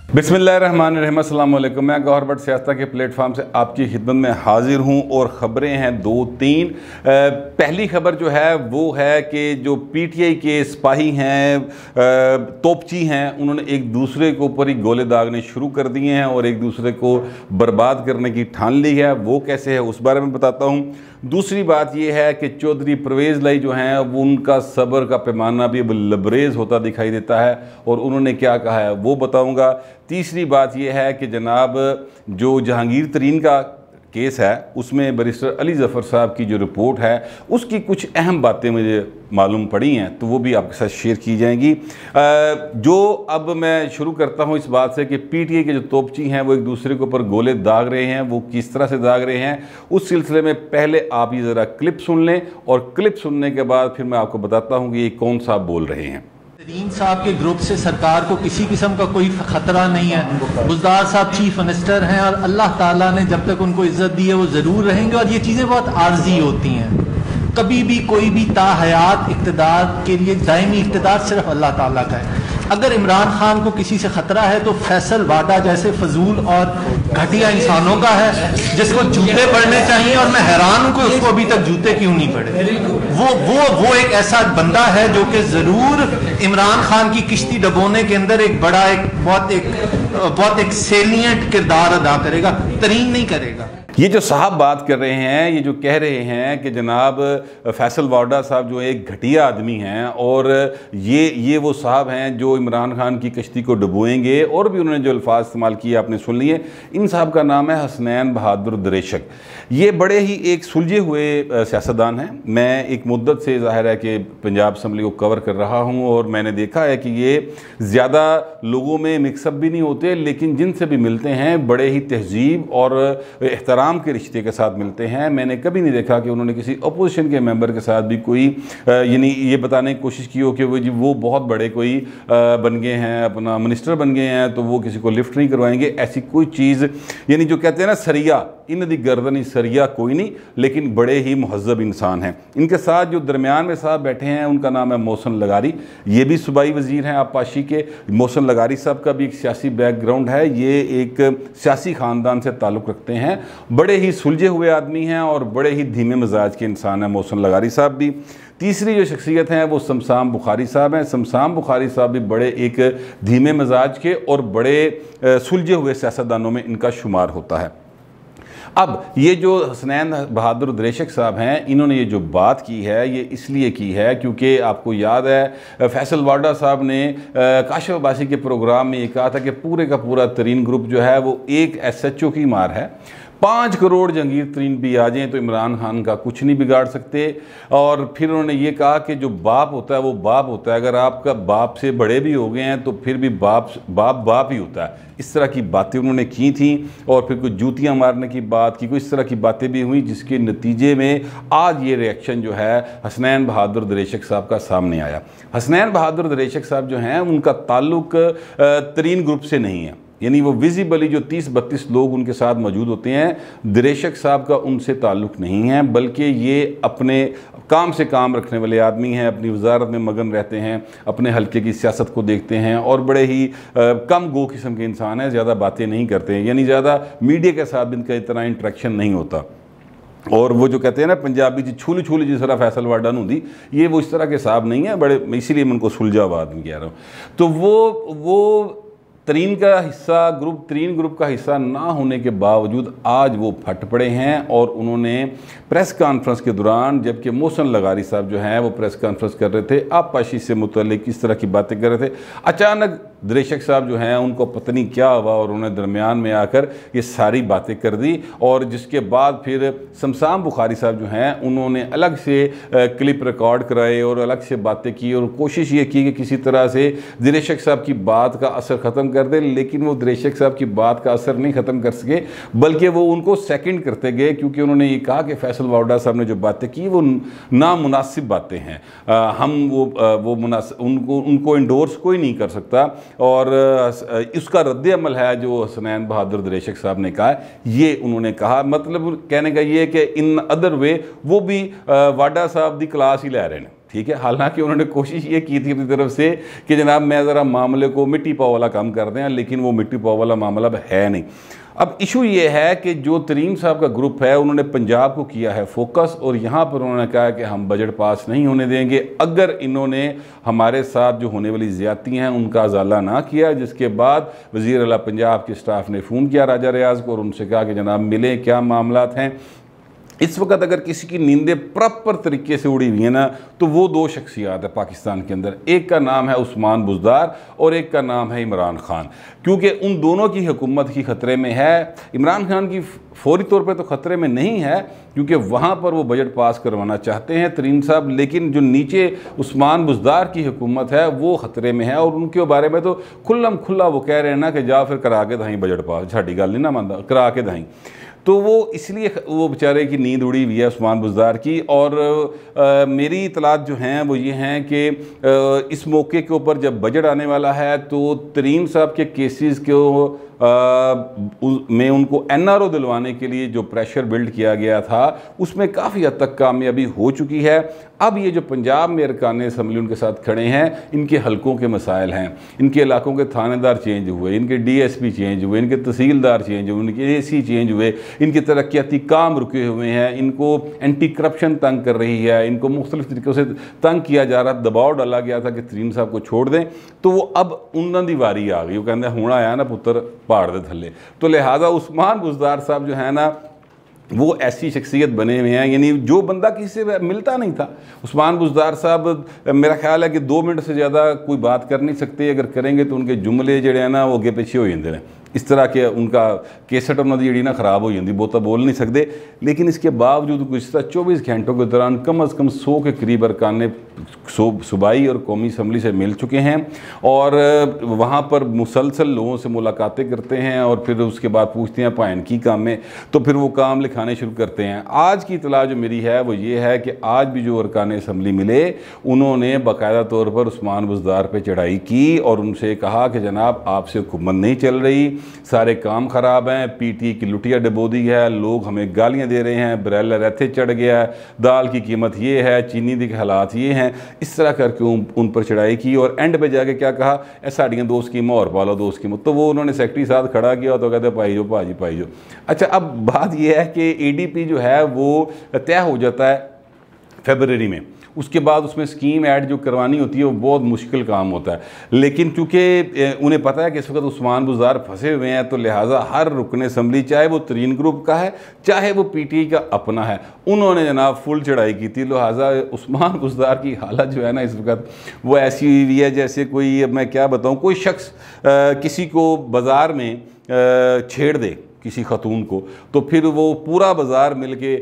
बिस्मिल्लाहिर्रहमानिर्रहीम, अस्सलाम वालेकुम। मैं गौहर भट्ट सियासत के प्लेटफार्म से आपकी खिदमत में हाजिर हूँ और ख़बरें हैं दो तीन। पहली खबर जो है वो है कि जो पीटीआई के सिपाही हैं, तोपची हैं, उन्होंने एक दूसरे के ऊपर ही गोले दागने शुरू कर दिए हैं और एक दूसरे को बर्बाद करने की ठान ली है। वो कैसे है उस बारे में बताता हूँ। दूसरी बात यह है कि चौधरी परवेज़ लाई जो हैं वो उनका सब्र का पैमाना भी अब लबरेज होता दिखाई देता है और उन्होंने क्या कहा है वो बताऊंगा। तीसरी बात यह है कि जनाब जो जहांगीर तरीन का केस है उसमें बैरिस्टर अली ज़फ़र साहब की जो रिपोर्ट है उसकी कुछ अहम बातें मुझे मालूम पड़ी हैं तो वो भी आपके साथ शेयर की जाएंगी। जो अब मैं शुरू करता हूं इस बात से कि पीटीआई के जो तोपची हैं वो एक दूसरे के ऊपर गोले दाग रहे हैं। वो किस तरह से दाग रहे हैं उस सिलसिले में पहले आप ये ज़रा क्लिप सुन लें और क्लिप सुनने के बाद फिर मैं आपको बताता हूँ कि ये कौन सा बोल रहे हैं। तरीन साहब के ग्रुप से सरकार को किसी किस्म का कोई खतरा नहीं है। बुज़दार साहब चीफ मिनिस्टर हैं और अल्लाह ताला ने जब तक उनको इज्जत दी है वो ज़रूर रहेंगे और ये चीज़ें बहुत आर्जी होती हैं। कभी भी कोई भी ताहयात इक़्तिदार के लिए दायमी इक़्तिदार सिर्फ अल्लाह ताला का है। अगर इमरान खान को किसी से खतरा है तो फैसल वाडा जैसे फजूल और घटिया इंसानों का है जिसको जूते पड़ने चाहिए और मैं हैरान हूं कि उसको अभी तक जूते क्यों नहीं पड़े। वो एक ऐसा बंदा है जो कि जरूर इमरान खान की किश्ती डबोने के अंदर एक बड़ा बहुत एक सेलिएंट किरदार अदा करेगा। तरीन नहीं करेगा। ये जो साहब बात कर रहे हैं, ये जो कह रहे हैं कि जनाब फैसल वाडा साहब जो एक घटिया आदमी हैं और ये वो साहब हैं जो इमरान खान की कश्ती को डुबोएंगे और भी उन्होंने जो अल्फाज इस्तेमाल किए आपने सुन लिए। इन साहब का नाम है हसनैन बहादुर दरेशक। ये बड़े ही एक सुलझे हुए सियासतदान हैं। मैं एक मुद्दत से ज़ाहिर है कि पंजाब असम्बली को कवर कर रहा हूँ और मैंने देखा है कि ये ज़्यादा लोगों में मिक्सअप भी नहीं होते, लेकिन जिनसे भी मिलते हैं बड़े ही तहजीब और एहतराम के रिश्ते के साथ मिलते हैं। मैंने कभी नहीं देखा कि उन्होंने किसी अपोजिशन के मेंबर के साथ भी कोई यानी ये बताने की कोशिश की हो कि वो बहुत बड़े कोई बन गए हैं, अपना मिनिस्टर बन गए हैं तो वो किसी को लिफ्ट नहीं करवाएंगे। ऐसी कोई चीज़ यानी जो कहते हैं ना सरिया इन दी गर्दनी सरिया कोई नहीं, लेकिन बड़े ही महज़ब इंसान हैं। इनके साथ जो दरमियान में साहब बैठे हैं उनका नाम है मोहसिन लगारी। ये भी सूबाई वज़ीर हैं आबपाशी के। मोहसिन लगारी साहब का भी एक सियासी बैकग्राउंड है। ये एक सियासी ख़ानदान से ताल्लुक़ रखते हैं। बड़े ही सुलझे हुए आदमी हैं और बड़े ही धीमे मिजाज के इंसान हैं मोहसिन लगारी साहब भी। तीसरी जो शख्सियत हैं वो शमशाम बुखारी साहब हैं। शमशाम बुखारी साहब भी बड़े एक धीमे मिजाज के और बड़े सुलझे हुए सियासतदानों में इनका शुमार होता है। अब ये जो हसनैन बहादुर दरेशक साहब हैं इन्होंने ये जो बात की है ये इसलिए की है क्योंकि आपको याद है फैसल वाडा साहब ने काशिफ अब्बासी के प्रोग्राम में ये कहा था कि पूरे का पूरा तरीन ग्रुप जो है वो एक SHO की मार है। 5 करोड़ जहांगीर तरीन भी आ जाएँ तो इमरान खान का कुछ नहीं बिगाड़ सकते। और फिर उन्होंने ये कहा कि जो बाप होता है वो बाप होता है, अगर आपका बाप से बड़े भी हो गए हैं तो फिर भी बाप ही होता है। इस तरह की बातें उन्होंने की थी और फिर कुछ जूतियां मारने की बात की, कुछ इस तरह की बातें भी हुई जिसके नतीजे में आज ये रिएक्शन जो है हसनैन बहादुर दरेशक साहब का सामने आया। हसनैन बहादुर दरेशक साहब जो हैं उनका ताल्लुक़ तरीन ग्रुप से नहीं है, यानी वो विजिबली जो 30-32 लोग उनके साथ मौजूद होते हैं दरेशक साहब का उनसे ताल्लुक़ नहीं है, बल्कि ये अपने काम से काम रखने वाले आदमी हैं, अपनी वजारत में मगन रहते हैं, अपने हल्के की सियासत को देखते हैं और बड़े ही कम गो किस्म के इंसान हैं, ज़्यादा बातें नहीं करते हैं, यानी ज़्यादा मीडिया के साथ इनका इतना इंटरेक्शन नहीं होता। और वो जो कहते हैं ना पंजाबी जी छूली छूली जिस तरह फैसल वाडा होती, ये वो इस तरह के साहब नहीं है बड़े, इसीलिए मैं उनको सुलझा हुआ आदमी कह रहा हूँ। तो वो तरीन का हिस्सा तरीन ग्रुप का हिस्सा ना होने के बावजूद आज वो फट पड़े हैं और उन्होंने प्रेस कॉन्फ्रेंस के दौरान, जबकि मोहसिन लगारी साहब जो हैं वो प्रेस कॉन्फ्रेंस कर रहे थे, आबपाशी से मुतल्लिक इस तरह की बातें कर रहे थे, अचानक दरेशक साहब जो हैं उनको पता नहीं क्या हुआ और उन्होंने दरमियान में आकर ये सारी बातें कर दी। और जिसके बाद फिर शमशाम बुखारी साहब जो हैं उन्होंने अलग से क्लिप रिकॉर्ड कराए और अलग से बातें की और कोशिश ये की कि किसी तरह से दरेशक साहब की बात का असर ख़त्म कर दे, लेकिन वो दरेशक साहब की बात का असर नहीं ख़त्म कर सके, बल्कि वो उनको सेकंड करते गए क्योंकि उन्होंने ये कहा कि फैसल वाडा साहब ने जो बातें की वो नामुनासिब बातें हैं, हम उनको इंडोर्स कोई नहीं कर सकता। और इसका रद्द अमल है जो हसनैन बहादुर दरेशक साहब ने कहा है, ये उन्होंने कहा, मतलब कहने का ये है कि इन अदर वे वो भी वाडा साहब की क्लास ही लै रहे हैं। ठीक है। हालांकि उन्होंने कोशिश ये की थी अपनी तरफ से कि जनाब मैं ज़रा मामले को मिट्टी पाव वाला काम कर दें, लेकिन वो मिट्टी पाव वाला मामला अब है नहीं। अब इशू ये है कि जो तरीन साहब का ग्रुप है उन्होंने पंजाब को किया है फोकस, और यहाँ पर उन्होंने कहा कि हम बजट पास नहीं होने देंगे अगर इन्होंने हमारे साथ जो होने वाली ज़्यादतियाँ हैं उनका अजाला ना किया। जिसके बाद वज़ीर आला पंजाब के स्टाफ ने फ़ोन किया राजा रियाज को और उनसे कहा कि जनाब मिलें, क्या मामलात हैं। इस वक्त अगर किसी की नींदें प्रॉपर तरीके से उड़ी हुई हैं ना, तो वो दो शख्सियात है पाकिस्तान के अंदर, एक का नाम है उस्मान बुज़दार और एक का नाम है इमरान खान, क्योंकि उन दोनों की हुकूमत की ख़तरे में है। इमरान खान की फौरी तौर पे तो ख़तरे में नहीं है क्योंकि वहाँ पर वो बजट पास करवाना चाहते हैं तरीन साहब, लेकिन जो नीचे उस्मान बुज़दार की हुकूमत है वो ख़तरे में है, और उनके बारे में तो खुल्लम खुल्ला वो कह रहे हैं ना कि जा फिर करा के दाई बजट पास, साड़ी गल नहीं ना मानता, करा के दाई। तो वो इसलिए वो बेचारे की नींद उड़ी हुई है उस्मान बुज़दार की। और मेरी इतलात जो हैं वो ये हैं कि इस मौके के ऊपर जब बजट आने वाला है तो तरीन साहब के केसेस को में उनको NRO दिलवाने के लिए जो प्रेशर बिल्ड किया गया था उसमें काफ़ी हद तक कामयाबी हो चुकी है। अब ये जो पंजाब में अरकान असम्बली उनके साथ खड़े हैं, इनके हलकों के मसाइल हैं, इनके इलाकों के थानेदार चेंज हुए, इनके DSP चेंज हुए, इनके तहसीलदार चेंज हुए, इनके AC चेंज हुए, इनके तरक्याती काम रुके हुए हैं, इनको एंटी करप्शन तंग कर रही है, इनको मुख्तलिफ तरीक़ों से तंग किया जा रहा, दबाव डाला गया था कि तरीन साहब को छोड़ दें। तो वो अब उन्होंने दी वारी आ गई, वो कहते हुण आया ना पुत्र पहाड़ दे थले। तो लिहाजा उस्मान बुज़दार साहब जो है ना वो ऐसी शख्सियत बने हुए हैं, यानी जो बंदा किसी से मिलता नहीं था। उस्मान बुज़दार साहब मेरा ख्याल है कि 2 मिनट से ज़्यादा कोई बात कर नहीं सकते, अगर करेंगे तो उनके जुमले जड़े हैं ना वो अगे पिछे हो जाते हैं, इस तरह के उनका केसट उन्होंने जी ना खराब हो जाती, बहुता बोल नहीं सकते। लेकिन इसके बावजूद इस तरह 24 घंटों के दौरान कम अज़ कम 100 के करीब अरकान सूबाई और कौमी असम्बली से मिल चुके हैं और वहाँ पर मुसलसल लोगों से मुलाकातें करते हैं और फिर उसके बाद पूछते हैं पाइन की काम में, तो फिर वो काम लिखाने शुरू करते हैं। आज की इतला जो मेरी है वो ये है कि आज भी जो अरकान असम्बली मिले उन्होंने बाकायदा तौर पर उस्मान बुज़दार पर चढ़ाई की और उनसे कहा कि जनाब आपसे हुकूमत नहीं चल रही, सारे काम ख़राब हैं, PTI की लुटिया डबो दी है, लोग हमें गालियाँ दे रहे हैं, ब्रेलर ऐथे चढ़ गया है, दाल की कीमत ये है, चीनी के हालात ये हैं। इस तरह करके उन पर चढ़ाई की और एंड पे जाके क्या कहा, साड़ियाँ 2 स्कीम और पालो 2 स्कीम। तो वो उन्होंने सेक्रेटरी साथ खड़ा किया तो कहते पाई जो भाजी पाई जो। अच्छा, अब बात यह है कि ADP जो है वो तय हो जाता है फरवरी में, उसके बाद उसमें स्कीम ऐड जो करवानी होती है वो बहुत मुश्किल काम होता है। लेकिन चूँकि उन्हें पता है कि इस वक्त उस्मान बुज़दार फंसे हुए हैं तो लिहाजा हर रुकन असम्बली चाहे वो तरीन ग्रुप का है चाहे वो PTI का अपना है, उन्होंने जनाब फुल चढ़ाई की थी। लिहाजा उस्मान बुज़दार की हालत जो है ना इस वक्त वो ऐसी हुई है जैसे कोई, अब मैं क्या बताऊँ, कोई शख्स किसी को बाज़ार में छेड़ दे किसी खतून को, तो फिर वो पूरा बाजार मिल के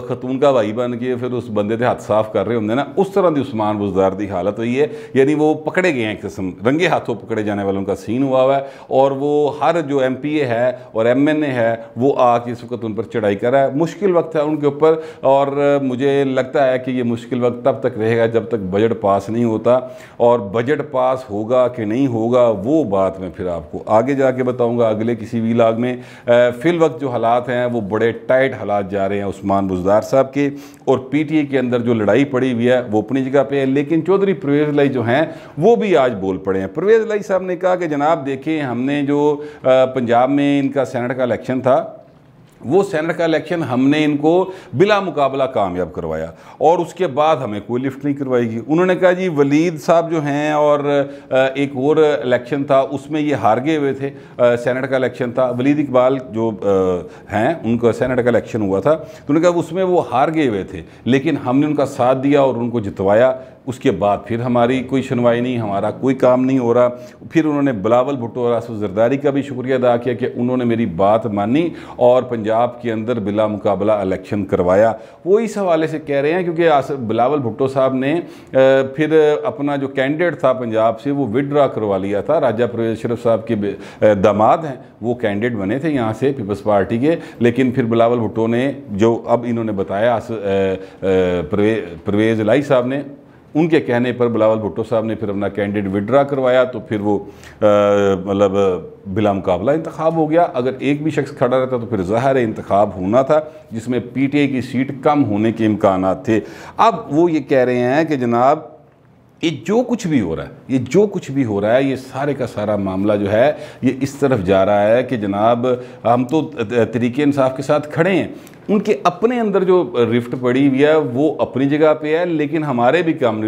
खतून का भाई बन के फिर उस बंदे के हाथ साफ कर रहे होंगे ना, उस तरह की उस्मान बुज़दार की हालत हुई है। यानी वो पकड़े गए हैं, एक किस्म रंगे हाथों पकड़े जाने वालों का सीन हुआ है और वो हर जो MPA है और MNA है वो आके इस वक्त उन पर चढ़ाई कर रहा है। मुश्किल वक्त है उनके ऊपर और मुझे लगता है कि ये मुश्किल वक्त तब तक रहेगा जब तक बजट पास नहीं होता, और बजट पास होगा कि नहीं होगा वो बात मैं फिर आपको आगे जाके बताऊँगा अगले किसी व्लॉग में। फिल वक्त जो हालात हैं वो बड़े टाइट हालात जा रहे हैं उस्मान बुज़दार साहब के, और PTI के अंदर जो लड़ाई पड़ी हुई है वो अपनी जगह पे है। लेकिन चौधरी परवेज़ लाई जो हैं वो भी आज बोल पड़े हैं। परवेज़ लाई साहब ने कहा कि जनाब देखें, हमने जो पंजाब में इनका सेनेट का इलेक्शन था वो सेनेट का इलेक्शन हमने इनको बिला मुकाबला कामयाब करवाया और उसके बाद हमें कोई लिफ्ट नहीं करवाएगी। उन्होंने कहा जी वलीद साहब जो हैं और एक और इलेक्शन था उसमें ये हार गए हुए थे, सेनेट का इलेक्शन था, वलीद इकबाल जो हैं उनका सेनेट का इलेक्शन हुआ था, तो उन्होंने कहा उसमें वो हार गए हुए थे लेकिन हमने उनका साथ दिया और उनको जितवाया। उसके बाद फिर हमारी कोई सुनवाई नहीं, हमारा कोई काम नहीं हो रहा। फिर उन्होंने बिलावल भुट्टो और आसिफ जरदारी का भी शुक्रिया अदा किया कि उन्होंने मेरी बात मानी और पंजाब के अंदर बिला मुकाबला इलेक्शन करवाया। वो इस हवाले से कह रहे हैं क्योंकि बिलावल भुट्टो साहब ने फिर अपना जो कैंडिडेट था पंजाब से वो विड्रा करवा लिया था। राजा परवेज़ अशरफ साहब के दामाद हैं, वो कैंडिडेट बने थे यहाँ से पीपल्स पार्टी के, लेकिन फिर बिलावल भुट्टो ने जो अब इन्होंने बताया परवेज़ लाई साहब ने उनके कहने पर बिलावल भुट्टो साहब ने फिर अपना कैंडिडेट विड्रा करवाया, तो फिर वो मतलब बिला मुकाबला इंतखाब हो गया। अगर एक भी शख्स खड़ा रहता तो फिर ज़ाहिर इंतखाब होना था, जिसमें पीटीआई की सीट कम होने के इम्कान थे। अब वो ये कह रहे हैं कि जनाब ये जो कुछ भी हो रहा है, ये जो कुछ भी हो रहा है, ये सारे का सारा मामला जो है ये इस तरफ जा रहा है कि जनाब हम तो तरीके इंसाफ के साथ खड़े हैं, उनके अपने अंदर जो रिफ्ट पड़ी हुई है वो अपनी जगह पे है, लेकिन हमारे भी काम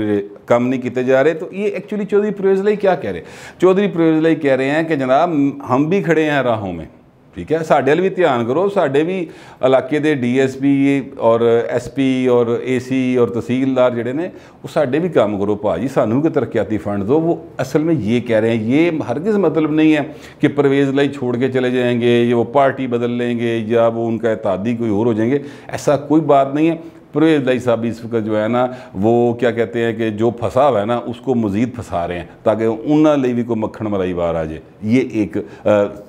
नहीं किए जा रहे। तो ये एक्चुअली चौधरी परवेज़ लाई क्या कह रहे हैं? चौधरी परवेज़ लाई कह रहे हैं कि जनाब हम भी खड़े हैं राहों में, ठीक है, साढ़े वाल भी ध्यान करो, साढ़े भी इलाके के DSP और SP और AC और तहसीलदार जड़े ने वो साढ़े भी काम करो भाजी, सानू भी तरक्याती फंड दो। वो असल में ये कह रहे हैं, ये हरगिज़ मतलब नहीं है कि परवेज़ लाई छोड़ के चले जाएंगे, ये वो पार्टी बदल लेंगे या वो उनका इत्तेहादी कोई और हो जाएंगे, ऐसा कोई बात नहीं है। परवेज़ लाई साहब इस वक्त जो है ना वो क्या कहते हैं कि जो फंसा हुआ है ना उसको मज़ीद फंसा रहे हैं ताकि उन्होंने भी कोई मक्खन मलाई बार आ जाए। ये एक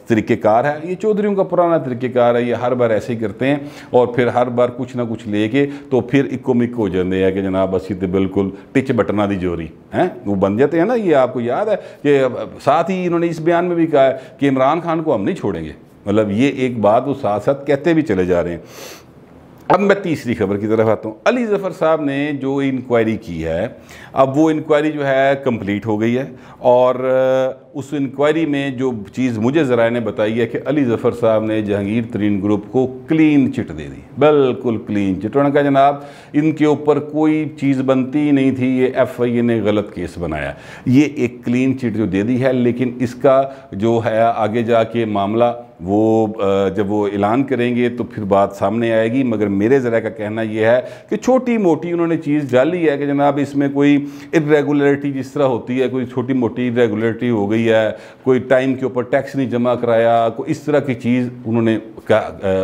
तरीक़ेकार है, ये चौधरीयों का पुराना तरीक़ेकार है, ये हर बार ऐसे ही करते हैं और फिर हर बार कुछ ना कुछ लेके तो फिर इक्को मिक्को हो जाते हैं कि जनाब असी तो बिल्कुल टिच बटना दी जोरी हैं वो बन जाते हैं ना। ये आपको याद है कि साथ ही इन्होंने इस बयान में भी कहा है कि इमरान खान को हम नहीं छोड़ेंगे, मतलब ये एक बात वो साथ साथ कहते भी चले जा रहे हैं। अब मैं तीसरी खबर की तरफ आता हूँ। अली ज़फ़र साहब ने जो इंक्वायरी की है, अब वो इंक्वायरी जो है कंप्लीट हो गई है और उस इंक्वायरी में जो चीज़ मुझे ज़राए ने बताई है कि अली ज़फ़र साहब ने जहांगीर तरीन ग्रुप को क्लीन चिट दे दी, बिल्कुल क्लीन चिट। उन्होंने कहा जनाब इनके ऊपर कोई चीज़ बनती ही नहीं थी, ये FIA ने गलत केस बनाया, ये एक क्लीन चिट जो दे दी है। लेकिन इसका जो है आगे जाके मामला वो जब वो ऐलान करेंगे तो फिर बात सामने आएगी। मगर मेरे ज़रा का कहना यह है कि छोटी मोटी उन्होंने चीज़ डाली है कि जनाब इसमें कोई इरेगुलरिटी जिस तरह होती है, कोई छोटी मोटी इरेगुलरिटी हो गई है, कोई टाइम के ऊपर टैक्स नहीं जमा कराया, कोई इस तरह की चीज़ उन्होंने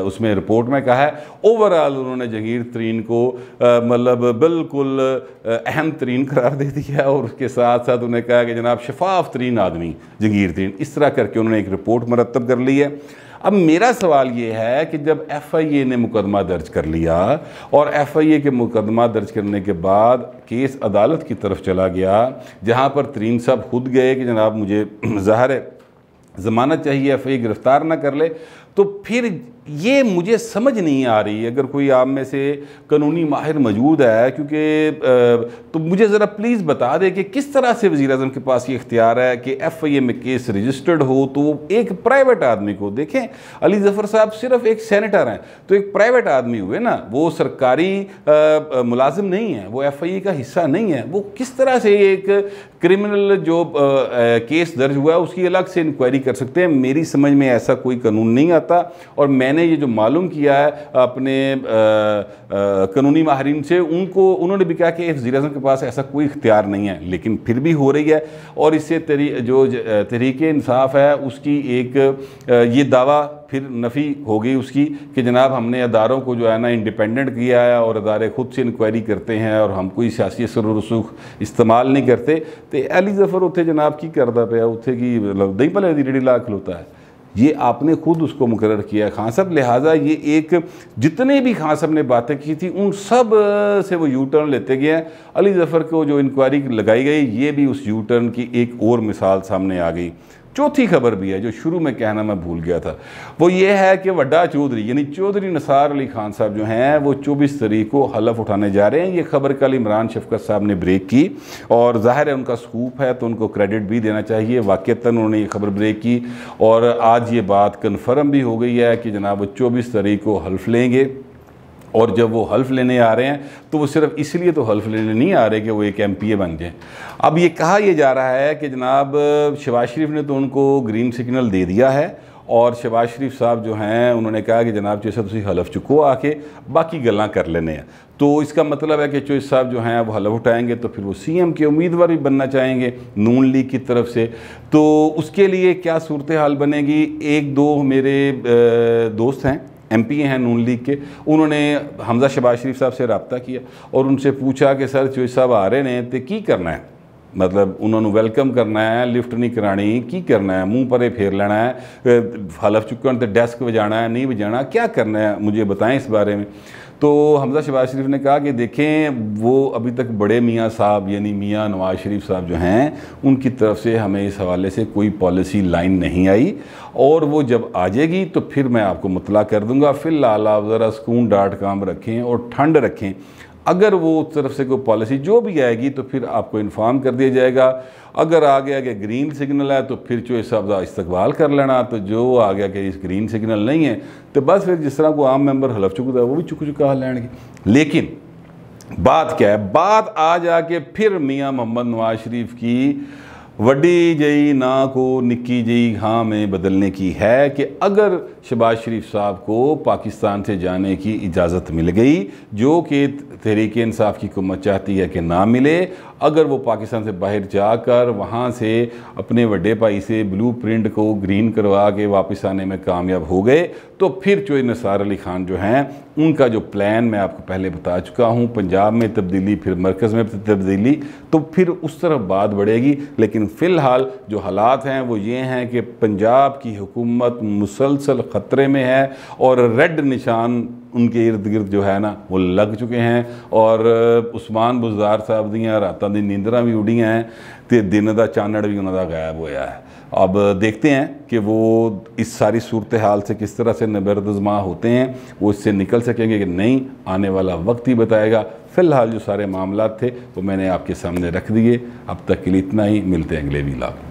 उसमें रिपोर्ट में कहा है। ओवरऑल उन्होंने जहांगीर तरीन को मतलब बिल्कुल अहम तरीन करार दे दिया और उसके साथ साथ उन्होंने कहा कि जनाब शफाफ तरीन आदमी जहांगीर तरीन, इस तरह करके उन्होंने एक रिपोर्ट मरतब कर ली है। अब मेरा सवाल ये है कि जब FIA ने मुकदमा दर्ज कर लिया और FIA के मुकदमा दर्ज करने के बाद केस अदालत की तरफ चला गया जहाँ पर तरीन साहब खुद गए कि जनाब मुझे ज़ाहिर है ज़मानत चाहिए, FIA गिरफ़्तार ना कर ले, तो फिर ये मुझे समझ नहीं आ रही। अगर कोई आप में से कानूनी माहिर मौजूद है क्योंकि तो मुझे ज़रा प्लीज़ बता दे कि किस तरह से वज़ीर-ए-आज़म के पास ये इख्तियार है कि FIA में केस रजिस्टर्ड हो तो एक प्राइवेट आदमी को देखें। अली ज़फ़र साहब सिर्फ एक सेनेटर हैं तो एक प्राइवेट आदमी हुए ना, वो सरकारी मुलाजिम नहीं है, वो FIA का हिस्सा नहीं है, वो किस तरह से एक क्रिमिनल जो केस दर्ज हुआ है उसकी अलग से इंक्वायरी कर सकते हैं। मेरी समझ में ऐसा कोई कानून नहीं आता और मैंने ये जो मालूम किया है अपने कानूनी माहिरीन से, उन्होंने भी कहा कि वज़ीर-ए-आज़म के पास ऐसा कोई इख्तियार नहीं है, लेकिन फिर भी हो रही है। और इससे जो तहरीक इंसाफ है उसकी एक ये दावा फिर नफ़ी हो गई उसकी कि जनाब हमने अदारों को जो है ना इंडिपेंडेंट किया है और अदारे खुद से इंक्वायरी करते हैं और हम कोई सियासी असर और रसूख इस्तेमाल नहीं करते। तो अली ज़फ़र उत्थे जनाब की करता पाया उत्थे की दही भले दी 1.5 लाख खलोता है, ये आपने खुद उसको मुकर्रर किया है खान साहब। लिहाजा ये एक जितने भी खान साहब ने बातें की थी उन सब से वो यू टर्न लेते गए हैं। अली ज़फ़र को जो इंक्वायरी लगाई गई ये भी उस यू टर्न की एक और मिसाल सामने आ गई। चौथी खबर भी है जो शुरू में कहना मैं भूल गया था, वो ये है कि वड्डा चौधरी यानी चौधरी निसार अली खान साहब जो हैं वो 24 तारीख को हलफ उठाने जा रहे हैं। ये खबर कल इमरान शफकत साहब ने ब्रेक की और ज़ाहिर है उनका स्कूप है तो उनको क्रेडिट भी देना चाहिए। वाक़तन उन्होंने ये खबर ब्रेक की और आज ये बात कन्फर्म भी हो गई है कि जनाब वो 24 तारीख को हल्फ लेंगे। और जब वो हल्फ लेने आ रहे हैं तो वो सिर्फ इसलिए तो हल्फ लेने नहीं आ रहे कि वो एक MPA बन जाए। अब ये कहा यह जा रहा है कि जनाब शहबाज शरीफ ने तो उनको ग्रीन सिग्नल दे दिया है और शहबाज शरीफ साहब जो हैं उन्होंने कहा कि जनाब जैसे तुम हलफ चुको आके बाकी गल्लां कर लेने हैं। तो इसका मतलब है कि चौधरी साहब जो हैं वो हलफ उठाएंगे तो फिर वो CM के उम्मीदवार भी बनना चाहेंगे नून लीग की तरफ से। तो उसके लिए क्या सूरत हाल बनेगी, एक दो मेरे दोस्त हैं MPA हैं नून लीग के, उन्होंने हमजा शहबाज शरीफ साहब से रब्ता किया और उनसे पूछा कि सर चौधरी साहब आ रहे हैं तो की करना है, मतलब उन्होंने वेलकम करना है, लिफ्ट नहीं करानी, की करना है, मुंह पर फेर लेना है, हलफ चुकन तो डेस्क बजाना है नहीं बजाना, क्या करना है मुझे बताएं इस बारे में। तो हमजा शहबाज शरीफ ने कहा कि देखें वो अभी तक बड़े मियाँ साहब यानी मियाँ नवाज शरीफ साहब जो हैं उनकी तरफ से हमें इस हवाले से कोई पॉलिसी लाइन नहीं आई, और वो जब आ जाएगी तो फिर मैं आपको मुतला कर दूंगा। फ़िलहाल आप ज़रा सुकून डाट काम रखें और ठंड रखें। अगर वो उस तरफ से कोई पॉलिसी जो भी आएगी तो फिर आपको इन्फॉर्म कर दिया जाएगा। अगर आ गया कि ग्रीन सिग्नल है तो फिर चो साहब इस्तकबाल कर लेना, तो जो आ गया कि इस ग्रीन सिग्नल नहीं है तो बस फिर जिस तरह को आम मेंबर हलफ चुकता है वो भी चुक चुका लेंगे। लेकिन बात क्या है, बात आ जाके फिर मियाँ मोहम्मद नवाज शरीफ की वड्डी जई ना को निक्की जई हाँ में बदलने की है कि अगर शहबाज शरीफ साहब को पाकिस्तान से जाने की इजाज़त मिल गई, जो कि तहरीक-ए-इंसाफ की हुकूमत चाहती है कि ना मिले, अगर वो पाकिस्तान से बाहर जाकर वहाँ से अपने बड़े भाई से ब्लूप्रिंट को ग्रीन करवा के वापस आने में कामयाब हो गए, तो फिर चो निसार अली खान जो हैं उनका जो प्लान मैं आपको पहले बता चुका हूँ, पंजाब में तब्दीली फिर मरकज़ में तब्दीली, तो फिर उस तरफ बात बढ़ेगी। लेकिन फ़िलहाल जो हालात हैं वो ये हैं कि पंजाब की हुकूमत मुसलसल ख़तरे में है और रेड निशान उनके इर्द गिर्द जो है ना वो लग चुके हैं, और उस्मान बुज़दार साहब दियाँ रातां दी नींदरां भी उड़ियां हैं तो दिन का चानड़ भी उन्होंने गायब होया है। अब देखते हैं कि वो इस सारी सूरत हाल से किस तरह से नबरदज़मा होते हैं, वो इससे निकल सकेंगे कि नहीं, आने वाला वक्त ही बताएगा। फ़िलहाल जो सारे मामला थे वो मैंने आपके सामने रख दिए। अब तक के लिए इतना ही, मिलते हैं अगले व्लॉग।